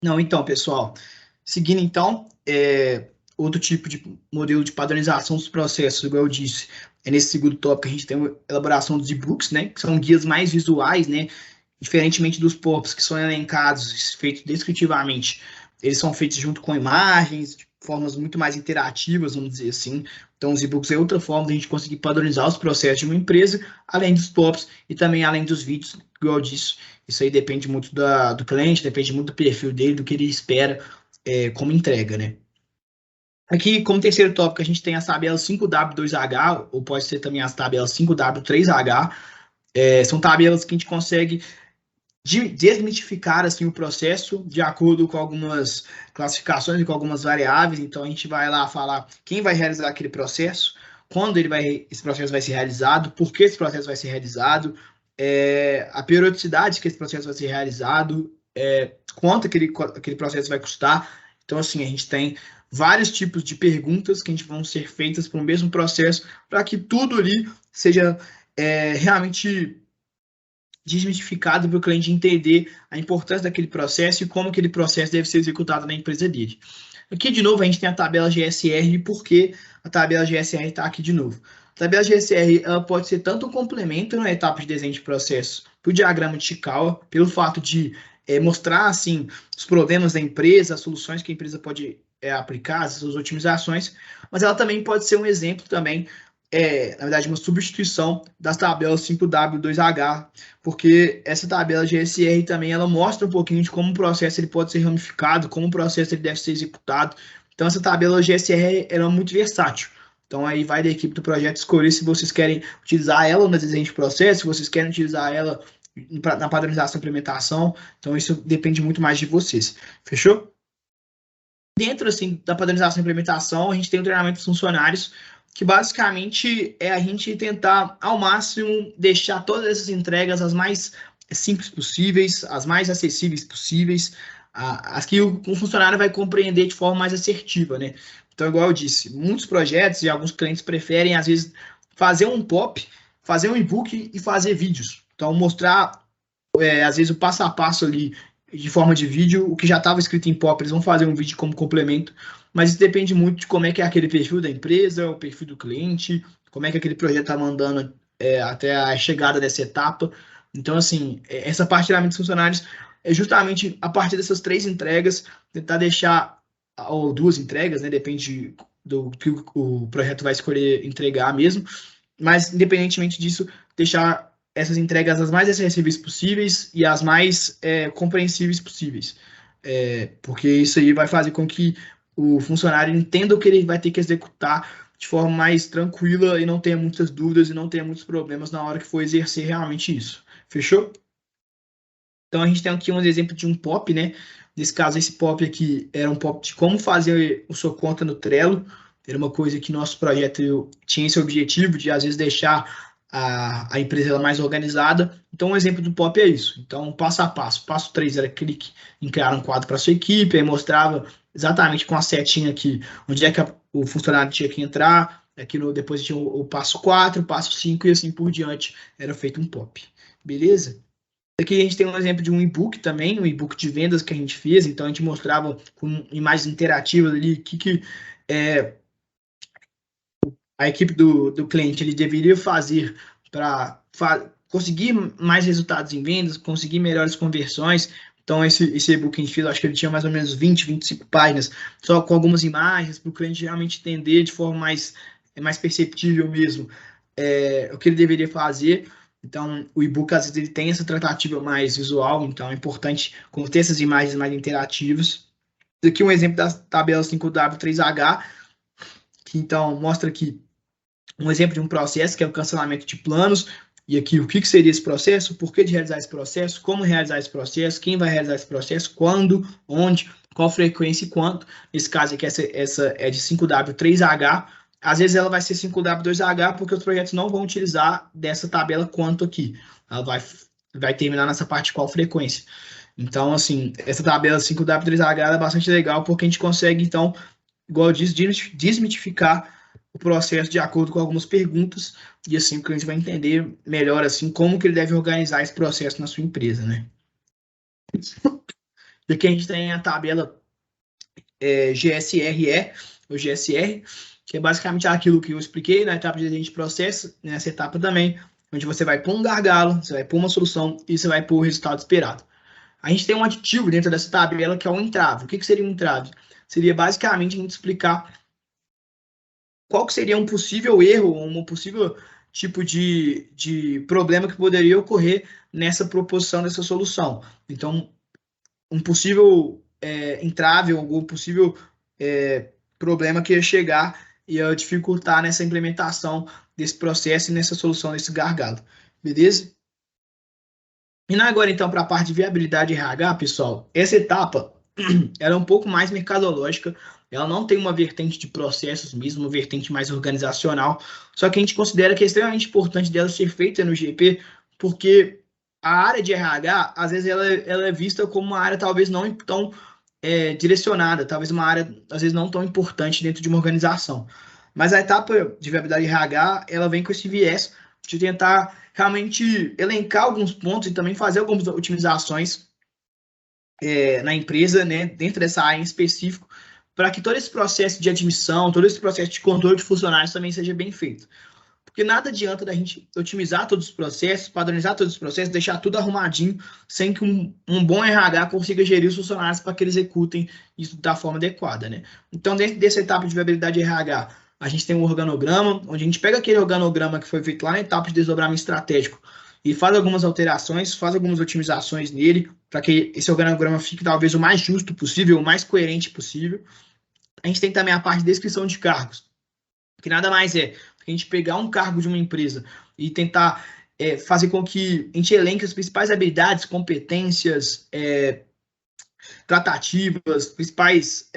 Não, então, pessoal, seguindo então, outro tipo de modelo de padronização dos processos, igual eu disse, é nesse segundo tópico a gente tem a elaboração dos e-books, né, que são guias mais visuais, né, diferentemente dos POPs, que são elencados, feitos descritivamente. Eles são feitos junto com imagens, de formas muito mais interativas, vamos dizer assim. Então, os e-books é outra forma de a gente conseguir padronizar os processos de uma empresa, além dos POPs e também além dos vídeos, igual eu disse. Isso aí depende muito do cliente, depende muito do perfil dele, do que ele espera como entrega, né? Aqui, como terceiro tópico, a gente tem as tabelas 5W2H, ou pode ser também as tabelas 5W3H. São tabelas que a gente consegue desmitificar assim, o processo de acordo com algumas classificações e com algumas variáveis. Então, a gente vai lá falar quem vai realizar aquele processo, quando esse processo vai ser realizado, por que esse processo vai ser realizado, a periodicidade que esse processo vai ser realizado, quanto aquele processo vai custar. Então, assim, a gente tem vários tipos de perguntas que a gente vão ser feitas para o mesmo processo, para que tudo ali seja realmente desmistificado para o cliente entender a importância daquele processo e como aquele processo deve ser executado na empresa dele. Aqui, de novo, a gente tem a tabela GSR e por que a tabela GSR está aqui de novo. A tabela GSR ela pode ser tanto um complemento na etapa de desenho de processo para o diagrama de Chikawa, pelo fato de mostrar assim, os problemas da empresa, as soluções que a empresa pode aplicar, as suas otimizações, mas ela também pode ser um exemplo também, na verdade, uma substituição das tabelas 5W2H, porque essa tabela GSR também ela mostra um pouquinho de como o processo ele pode ser ramificado, como o processo ele deve ser executado. Então essa tabela GSR ela é muito versátil. Então aí vai da equipe do projeto escolher se vocês querem utilizar ela no desenho de processo, se vocês querem utilizar ela na padronização e implementação. Então isso depende muito mais de vocês. Fechou? Dentro assim da padronização e implementação, a gente tem o treinamento dos funcionários, que basicamente é a gente tentar ao máximo deixar todas essas entregas as mais simples possíveis, as mais acessíveis possíveis, as que o funcionário vai compreender de forma mais assertiva, né? Então, igual eu disse, muitos projetos e alguns clientes preferem, às vezes, fazer um POP, fazer um e-book e fazer vídeos. Então, mostrar, às vezes, o passo a passo ali de forma de vídeo, o que já estava escrito em POP, eles vão fazer um vídeo como complemento, mas isso depende muito de como é que é aquele perfil da empresa, o perfil do cliente, como é que aquele projeto está mandando até a chegada dessa etapa. Então, assim, essa parte de treinamento dos funcionários é justamente a partir dessas 3 entregas, tentar deixar, ou 2 entregas, né, depende do que o projeto vai escolher entregar mesmo, mas independentemente disso, deixar essas entregas as mais acessíveis possíveis e as mais compreensíveis possíveis. Porque isso aí vai fazer com que o funcionário entenda o que ele vai ter que executar de forma mais tranquila e não tenha muitas dúvidas e não tenha muitos problemas na hora que for exercer realmente isso. Fechou? Então a gente tem aqui um exemplo de um POP, né? Nesse caso, esse POP aqui era um POP de como fazer a sua conta no Trello. Era uma coisa que nosso projeto tinha esse objetivo de, às vezes, deixar a empresa mais organizada. Então, um exemplo do POP é isso. Então, passo a passo. Passo 3 era clique em criar um quadro para sua equipe, aí mostrava exatamente com a setinha aqui onde é que o funcionário tinha que entrar. Aqui depois tinha o passo 4, passo 5 e assim por diante. Era feito um POP. Beleza? Aqui a gente tem um exemplo de um e-book também, um e-book de vendas que a gente fez. Então, a gente mostrava com imagens interativas ali o que a equipe do cliente ele deveria fazer para conseguir mais resultados em vendas, conseguir melhores conversões. Então, esse e-book que a gente fez, acho que ele tinha mais ou menos 20, 25 páginas, só com algumas imagens, para o cliente realmente entender de forma mais perceptível mesmo o que ele deveria fazer. Então, o e-book, às vezes, ele tem essa tratativa mais visual, então é importante ter essas imagens mais interativas. Aqui um exemplo da tabela 5W3H, que então mostra aqui um exemplo de um processo que é o cancelamento de planos. E aqui, o que seria esse processo? Por que de realizar esse processo? Como realizar esse processo? Quem vai realizar esse processo? Quando? Onde? Qual frequência e quanto? Nesse caso aqui, essa é de 5W3H. Às vezes ela vai ser 5W2H porque os projetos não vão utilizar dessa tabela quanto aqui. Ela vai terminar nessa parte qual frequência. Então, assim, essa tabela 5W3H é bastante legal porque a gente consegue, então, igual eu disse, desmitificar o processo de acordo com algumas perguntas e assim o cliente vai entender melhor assim como que ele deve organizar esse processo na sua empresa, né? E aqui a gente tem a tabela GSRE, o GSR, que é basicamente aquilo que eu expliquei na etapa de desenho de processo, nessa etapa também, onde você vai pôr um gargalo, você vai pôr uma solução e você vai pôr o resultado esperado. A gente tem um aditivo dentro dessa tabela que é um entrave. O que seria um entrave? Seria basicamente a gente explicar qual que seria um possível erro, um possível tipo de problema que poderia ocorrer nessa proposição dessa solução. Então, um possível entrave, algum possível problema que ia chegar e ia dificultar nessa implementação desse processo e nessa solução desse gargalo. Beleza? Indo agora, então, para a parte de viabilidade RH, pessoal, essa etapa ela é um pouco mais mercadológica, ela não tem uma vertente de processos mesmo, uma vertente mais organizacional, só que a gente considera que é extremamente importante dela ser feita no GP, porque a área de RH, às vezes, ela é vista como uma área talvez não tão direcionada, talvez uma área, às vezes, não tão importante dentro de uma organização. Mas a etapa de viabilidade RH, ela vem com esse viés de tentar realmente elencar alguns pontos e também fazer algumas otimizações na empresa, né, dentro dessa área em específico, para que todo esse processo de admissão, todo esse processo de controle de funcionários também seja bem feito. Porque nada adianta da gente otimizar todos os processos, padronizar todos os processos, deixar tudo arrumadinho, sem que um bom RH consiga gerir os funcionários para que eles executem isso da forma adequada, né? Então, dentro dessa etapa de viabilidade de RH, a gente tem um organograma, onde a gente pega aquele organograma que foi feito lá na etapa de desdobramento estratégico e faz algumas alterações, faz algumas otimizações nele, para que esse organograma fique talvez o mais justo possível, o mais coerente possível. A gente tem também a parte de descrição de cargos, que nada mais é a gente pegar um cargo de uma empresa e tentar fazer com que a gente elenque as principais habilidades, competências, tratativas, principais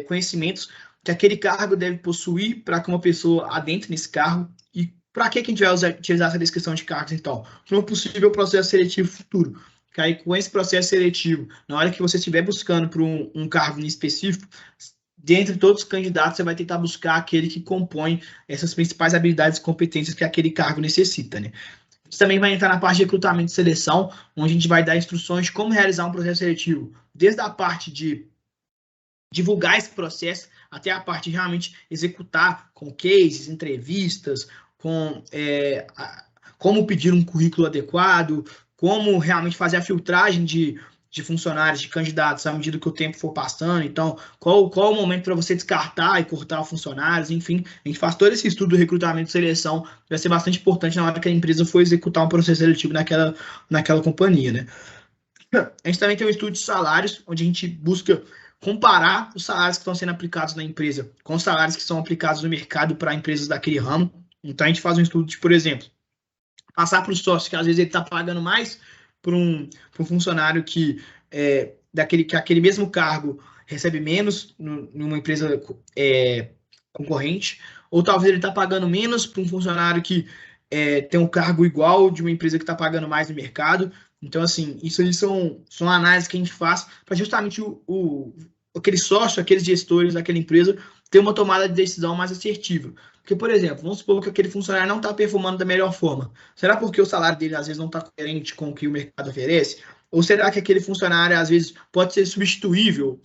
conhecimentos que aquele cargo deve possuir para que uma pessoa adentre nesse cargo. E para que a gente vai utilizar essa descrição de cargos, então? Para um possível processo seletivo futuro. Que aí, com esse processo seletivo, na hora que você estiver buscando por um cargo em específico, dentre todos os candidatos, você vai tentar buscar aquele que compõe essas principais habilidades e competências que aquele cargo necessita, né? Você também vai entrar na parte de recrutamento e seleção, onde a gente vai dar instruções de como realizar um processo seletivo, desde a parte de divulgar esse processo até a parte de realmente executar com cases, entrevistas, com como pedir um currículo adequado, como realmente fazer a filtragem de funcionários, de candidatos, à medida que o tempo for passando. Então, qual o momento para você descartar e cortar funcionários, enfim, a gente faz todo esse estudo do recrutamento e seleção, vai ser bastante importante na hora que a empresa for executar um processo seletivo naquela companhia, né? A gente também tem um estudo de salários, onde a gente busca comparar os salários que estão sendo aplicados na empresa com os salários que são aplicados no mercado para empresas daquele ramo. Então, a gente faz um estudo de, por exemplo, passar para o sócio, que às vezes ele está pagando mais para um funcionário que aquele mesmo cargo recebe menos numa empresa concorrente, ou talvez ele está pagando menos para um funcionário que tem um cargo igual de uma empresa que está pagando mais no mercado. Então, assim, isso aí são análises que a gente faz para justamente aquele sócio, aqueles gestores daquela empresa ter uma tomada de decisão mais assertiva. Porque, por exemplo, vamos supor que aquele funcionário não está performando da melhor forma. Será porque o salário dele, às vezes, não está coerente com o que o mercado oferece? Ou será que aquele funcionário, às vezes, pode ser substituível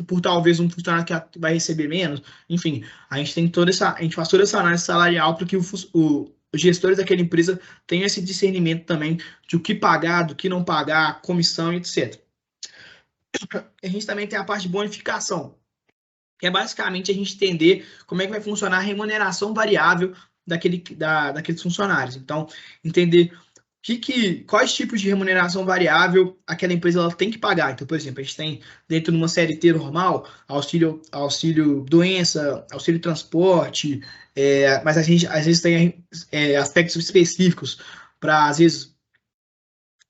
por talvez um funcionário que vai receber menos? Enfim, a gente faz toda essa análise salarial para que os gestores daquela empresa tenham esse discernimento também de o que pagar, do que não pagar, comissão, etc. A gente também tem a parte de bonificação, que é basicamente a gente entender como é que vai funcionar a remuneração variável daqueles funcionários. Então, entender quais tipos de remuneração variável aquela empresa ela tem que pagar. Então, por exemplo, a gente tem dentro de uma CLT normal, auxílio doença, auxílio transporte, mas a gente às vezes tem aspectos específicos para, às vezes,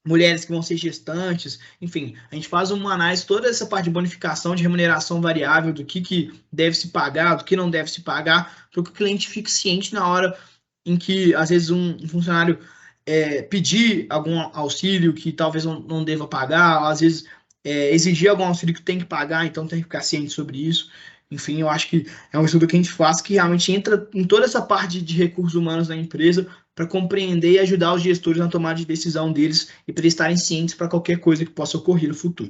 mulheres que vão ser gestantes, enfim, a gente faz uma análise, toda essa parte de bonificação, de remuneração variável, do que deve se pagar, do que não deve se pagar, para que o cliente fique ciente na hora em que, às vezes, um funcionário pedir algum auxílio que talvez não deva pagar, às vezes exigir algum auxílio que tem que pagar, então tem que ficar ciente sobre isso. Enfim, eu acho que é um estudo que a gente faz que realmente entra em toda essa parte de recursos humanos da empresa para compreender e ajudar os gestores na tomada de decisão deles e para eles estarem cientes para qualquer coisa que possa ocorrer no futuro.